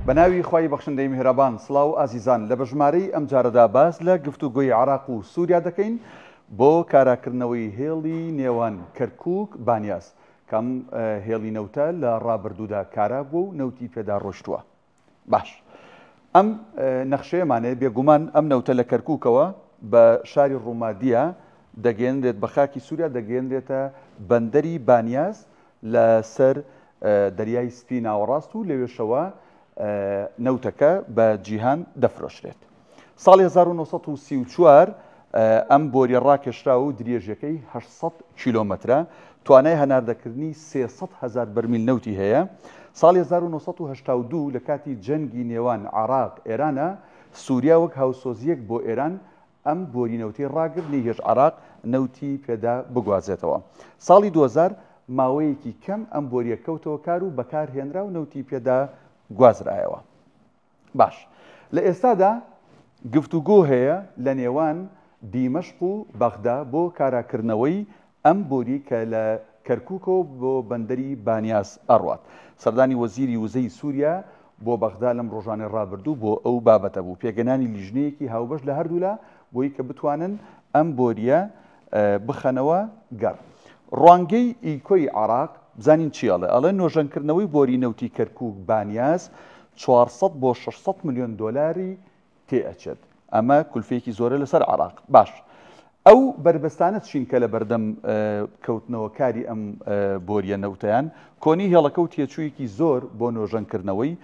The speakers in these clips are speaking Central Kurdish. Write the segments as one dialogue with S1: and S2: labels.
S1: بەناوی خوای بەخشندەی میهرەبان سڵاو ئازیزان لە بەژمارەی ئەم جارەدا باس لە گفتوگۆی عێراق و سووریا دەکەین بۆ کاراکردنەوەی هێڵی نێوان کەرکووک بانیاز کەم هێڵی نەوتە لە ڕابردوودا کارا بوو و نەوتی پێدا ڕۆشتووە. باش ئەم نەخشەیەمانێ بێگومان ئەم نەوتە لە کەرکووکەوە بە شاری ڕوومادیە دەگەێنرێت بە خاکی سووریا دەگەێنرێتە بەندەری بانیاز لە سەر دەریای سپی ناوەڕاست و لەوێشەوە نەوتەکە بە جیهان دەفرۆشرێت. ساڵی 1934 ئەم بۆریە ڕاکێشرا و درێژەکەی 800 کیلۆمەترە، توانای هەناردەکردنی 300,000 بەرمیل نەوتی هەیە. ساڵی 1982 لە کاتی جەنگی نێوان عێراق ئێرانە سووریا وەک هاوسۆزیەک بۆ ئێران ئەم بۆری نەوتەی ڕاگرت نەیهێش عێراق نەوتی پێدا بگوازێتەوە. ساڵی 2000 ماوەیەکی کەم ئەم بۆریە کەوتەوە کار و بەکارهێنرا و نەوتی پێدا گوازرایەوە. باش لە ئێستادا گفتوگۆ هەیە لە نێوان دیمەشق و بەغدا بۆ کاراکردنەوەی ئەم بۆری کە لە کەرکووکەوە بۆ بەندەری بانیاز ئەڕوات. سەردانی وەزیری وزەی سووریا بۆ بەغدا لەم ڕۆژانەی ڕابردوو بۆ ئەو بابەتە بوو پێگەنانی لیژنەیەکی هاوبەش لە هەردوولا بۆی کە بتوانن ئەم بۆریە بخەنەوە گەڕ. ڕوانگەی ئیکۆی عێراق بزانین چیاڵێ ئەڵێ نۆژەنکردنەوەی بۆری نەوتی کەرکووک بانیاز 400 بۆ 600 ملیۆن دۆلاری تێئەچێت. ئەمە کولفەیەکی زۆرە لەسەر عێراق. باش ئەو بربەستانە چین کە لە بەردەم کەوتنەوە کاری ئەم بۆریە نەوتەیان کۆنی هێڵەکە و تێچوویەکی زۆر بۆ نۆژەنکردنەوەی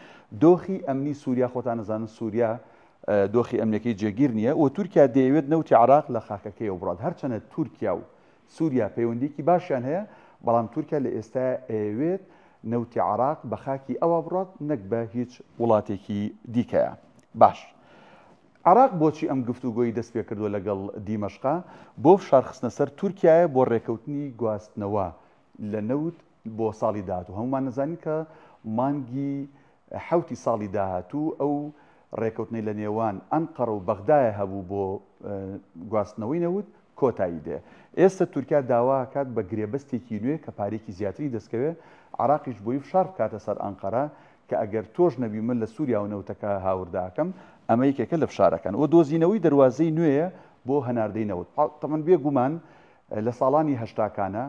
S1: دۆخی ئەمنی سووریا خۆتان نەزانن سووریا دۆخی ئەمنیەکەی جێگیر نییە و تورکیا دەیەوێت نەوتی عێراق لە خاکەکەیەوە بڕات. هەرچەنە تورکیا و سووریا پەیوەندیکی باشیان هەیە بەڵام تورکیا لە ئێستا ئەوێت نەوتی عێراق بە خاکی ئەوە بڕات نەک بە هیچ وڵاتێکی دیکەیە. باش عێراق بۆچی ئەم گفتوگۆی دەست پێ کردووە لەگەڵ دیمەشقا بۆ فشارخستنە سەر تورکیایە بۆ ڕێکەوتنی گواستنەوە لە نەوت بۆ ساڵی داهاتوو. هەمومان نەزانین کە مانگی حوتی ساڵی داهاتوو ئەو ڕێکەوتنەی لە نێوان ئەنقەرە و بەغدایە هەبوو بۆ گواستنەوەی نەوت کۆتایی دێ. ئێستا تورکیا داواکات بە گرێبەستێکی نوێ کە پارێکی زیاتری دەستکەوێت عێراقیش بۆی فشار بکاتە سەر ئەنقەرە کە ئەگەر تۆش نەبی من لە سووریا و نەوتەکە هاورداکەم ئەمە یەکێکە لە فشارەکان و دۆزینەوەی دەواازەی نوێیە بۆ هەناردەی نەوت. تەمەن بێگومان لە ساڵانی هەشتاکانە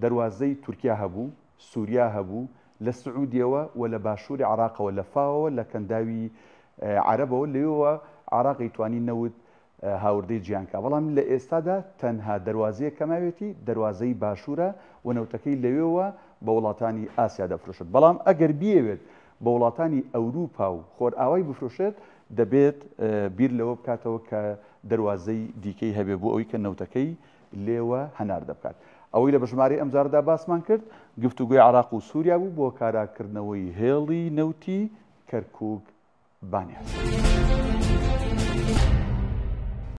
S1: دەواازەی تورکیا هەبوو، سووریا هەبوو، لە سعودیەوە و لە باشووری عێراقەوە لە فاوەوە لە کەنداوی عەرەبەوە لەوێەوە عێراقی توانی نەوت هاوردەی جیانکە. بەڵام لە ئێستادا تەنها دەواازەیە کەماوێتی دەواازەی باشوورە و نەوتەکەی لەوێەوە بە وڵاتانی ئاسیا دەفرۆشێت. بەڵام ئەگەر بیەوێت بە وڵاتانی ئەوروپا و خۆرئاوای بفرۆشێت دەبێت بیر لەوە بکاتەوە کە دەواازەی دیکەی هەبێ بۆ ئەوی کە نەوتەکەی لێوە هەناردە بکات. ئەوەی لە بەژمارەی ئەم جاردا باسمان کرد گفتوگۆی عێراق و سووریا بوو بۆ کاراکردنەوەی هێڵی نەوتی کەرکووک بانیاز.